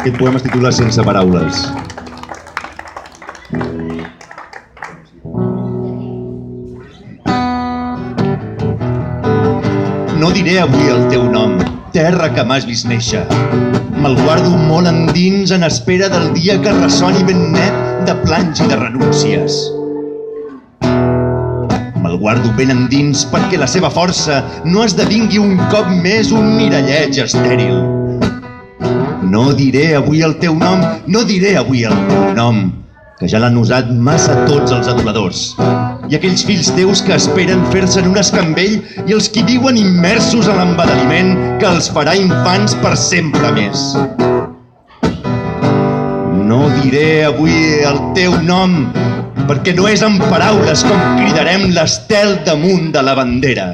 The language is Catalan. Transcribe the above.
Aquest poema es titula Sense paraules. No diré avui el teu nom, terra que m'has vist néixer. Me'l guardo molt endins en espera del dia que ressoni ben net de planys i de renúncies. Me'l guardo ben endins perquè la seva força no esdevingui un cop més un miralleig estèril. No diré avui el teu nom, no diré avui el teu nom, que ja l'han usat massa tots els aduladors. I aquells fills teus que esperen fer-se'n un escambell i els qui viuen immersos en l'embadaliment que els farà infants per sempre més. No diré avui el teu nom, perquè no és amb paraules com cridarem l'estel damunt de la bandera.